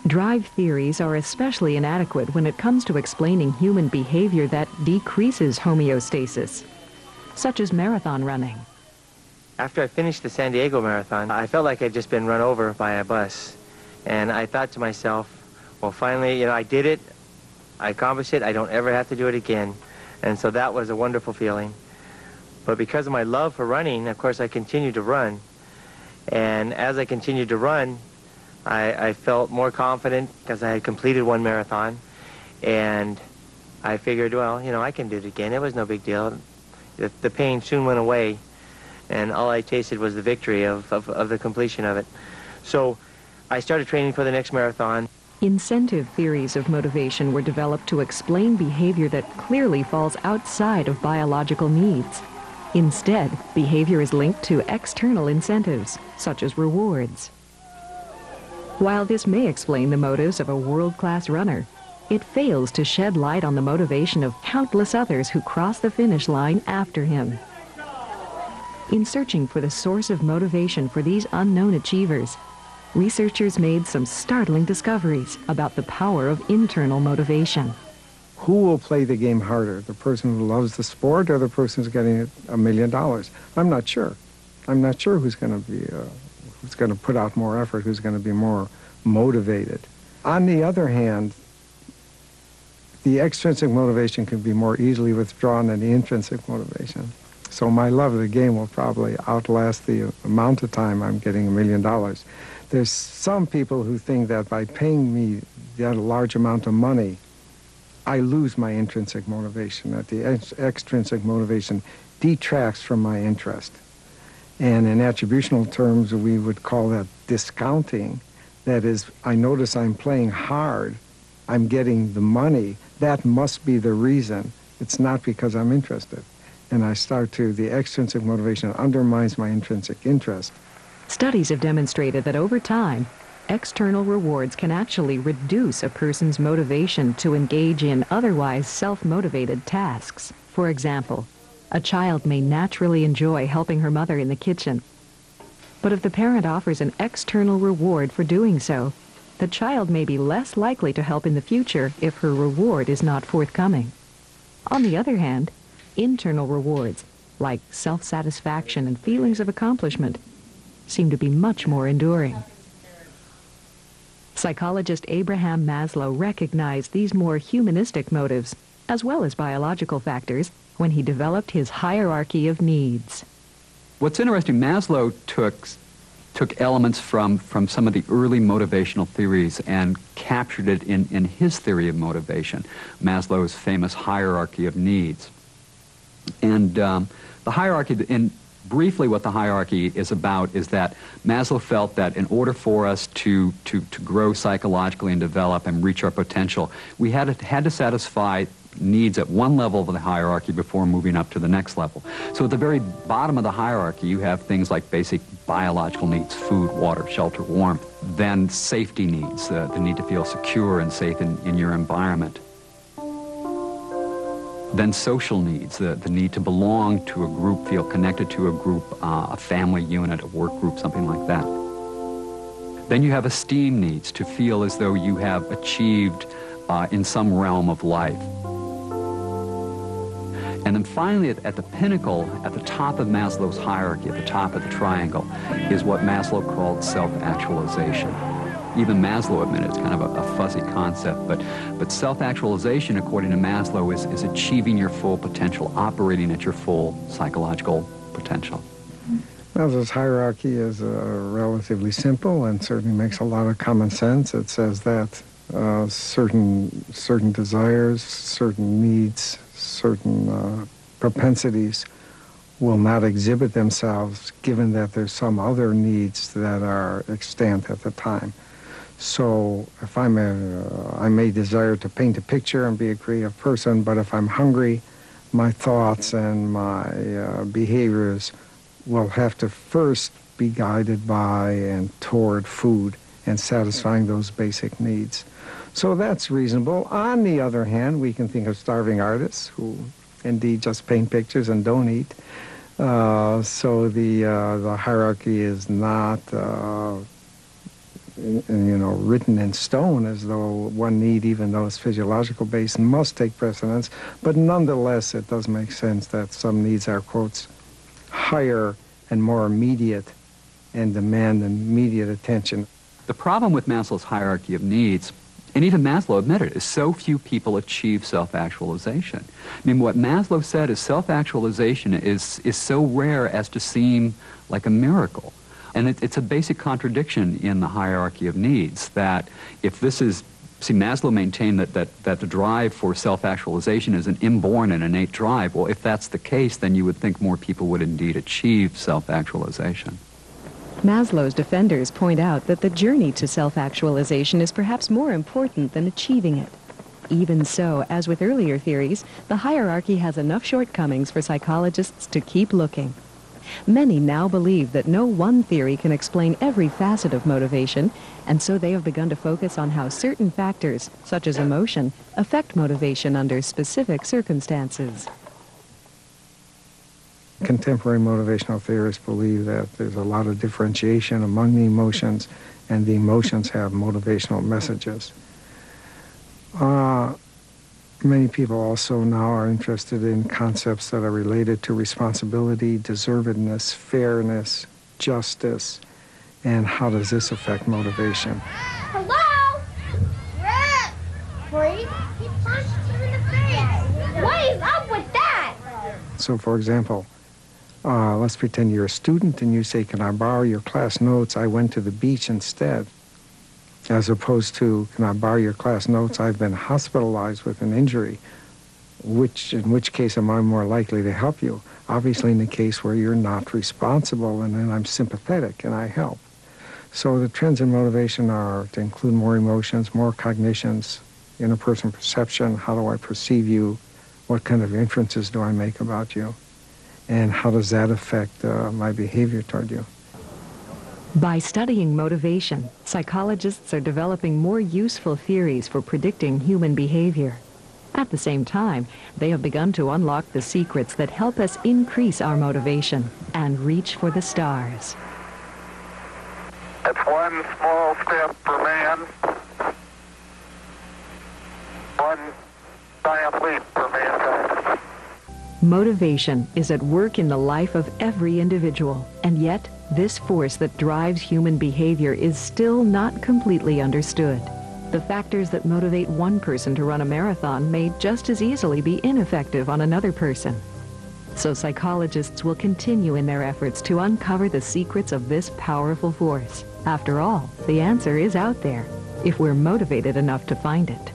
Drive theories are especially inadequate when it comes to explaining human behavior that decreases homeostasis, such as marathon running. After I finished the San Diego Marathon, I felt like I'd just been run over by a bus. And I thought to myself, well, finally, I did it. I accomplished it. I don't ever have to do it again. And so that was a wonderful feeling. But because of my love for running, of course, I continued to run. And as I continued to run, I felt more confident because I had completed one marathon. And I figured, well, I can do it again. It was no big deal. The pain soon went away. And all I tasted was the victory of the completion of it. So I started training for the next marathon. Incentive theories of motivation were developed to explain behavior that clearly falls outside of biological needs. Instead, behavior is linked to external incentives, such as rewards. While this may explain the motives of a world-class runner, it fails to shed light on the motivation of countless others who cross the finish line after him. In searching for the source of motivation for these unknown achievers, researchers made some startling discoveries about the power of internal motivation. Who will play the game harder, the person who loves the sport or the person who's getting $1 million? I'm not sure. I'm not sure who's going to put out more effort, who's going to be more motivated. On the other hand, the extrinsic motivation can be more easily withdrawn than the intrinsic motivation. So my love of the game will probably outlast the amount of time I'm getting $1 million. There's some people who think that by paying me that large amount of money, I lose my intrinsic motivation, that the extrinsic motivation detracts from my interest. And in attributional terms, we would call that discounting. That is, I notice I'm playing hard, I'm getting the money, that must be the reason. It's not because I'm interested. And the extrinsic motivation undermines my intrinsic interest. Studies have demonstrated that over time, external rewards can actually reduce a person's motivation to engage in otherwise self-motivated tasks. For example, a child may naturally enjoy helping her mother in the kitchen. But if the parent offers an external reward for doing so, the child may be less likely to help in the future if her reward is not forthcoming. On the other hand, internal rewards, like self-satisfaction and feelings of accomplishment, seem to be much more enduring. Psychologist Abraham Maslow recognized these more humanistic motives, as well as biological factors, when he developed his hierarchy of needs. What's interesting, Maslow took elements from some of the early motivational theories and captured it in his theory of motivation, Maslow's famous hierarchy of needs. And the hierarchy, and briefly what the hierarchy is about is that Maslow felt that in order for us to grow psychologically and develop and reach our potential, we had to satisfy needs at one level of the hierarchy before moving up to the next level. So at the very bottom of the hierarchy, you have things like basic biological needs, food, water, shelter, warmth, then safety needs, the need to feel secure and safe in your environment. Then social needs, the need to belong to a group, feel connected to a group, a family unit, a work group, something like that. Then you have esteem needs, to feel as though you have achieved in some realm of life. And then finally, at the pinnacle, at the top of Maslow's hierarchy, at the top of the triangle, is what Maslow called self-actualization. Even Maslow admitted it's kind of a fuzzy concept, but self-actualization, according to Maslow, is achieving your full potential, operating at your full psychological potential. Maslow's hierarchy is relatively simple and certainly makes a lot of common sense. It says that certain desires, certain needs, certain propensities will not exhibit themselves given that there's some other needs that are extant at the time. So if I may desire to paint a picture and be a creative person, but if I'm hungry, my thoughts and my behaviors will have to first be guided by and toward food and satisfying those basic needs. So that's reasonable. On the other hand, we can think of starving artists who indeed just paint pictures and don't eat. So the hierarchy is not written in stone as though one need, even though it's physiological based, must take precedence. But nonetheless, it does make sense that some needs are, quotes, higher and more immediate and demand immediate attention. The problem with Maslow's hierarchy of needs, and even Maslow admitted, is so few people achieve self-actualization. I mean, what Maslow said is self-actualization is so rare as to seem like a miracle. And it's a basic contradiction in the hierarchy of needs, that if this is, see, Maslow maintained that the drive for self-actualization is an inborn and innate drive. Well, if that's the case, then you would think more people would indeed achieve self-actualization. Maslow's defenders point out that the journey to self-actualization is perhaps more important than achieving it. Even so, as with earlier theories, the hierarchy has enough shortcomings for psychologists to keep looking. Many now believe that no one theory can explain every facet of motivation, and so they have begun to focus on how certain factors, such as emotion, affect motivation under specific circumstances. Contemporary motivational theorists believe that there's a lot of differentiation among the emotions, and the emotions have motivational messages. Many people also now are interested in concepts that are related to responsibility, deservedness, fairness, justice, and how does this affect motivation. Hello? Red! Freak? He punched you in the face. What is up with that? So, for example, let's pretend you're a student and you say, can I borrow your class notes? I went to the beach instead. As opposed to, can I borrow your class notes? I've been hospitalized with an injury. In which case am I more likely to help you? Obviously in the case where you're not responsible, and then I'm sympathetic and I help. So the trends in motivation are to include more emotions, more cognitions, interpersonal perception, how do I perceive you, what kind of inferences do I make about you, and how does that affect my behavior toward you. By studying motivation, psychologists are developing more useful theories for predicting human behavior. At the same time, they have begun to unlock the secrets that help us increase our motivation and reach for the stars. It's one small step for man, one giant leap for mankind. Motivation is at work in the life of every individual, and yet this force that drives human behavior is still not completely understood. The factors that motivate one person to run a marathon may just as easily be ineffective on another person. So psychologists will continue in their efforts to uncover the secrets of this powerful force. After all, the answer is out there, if we're motivated enough to find it.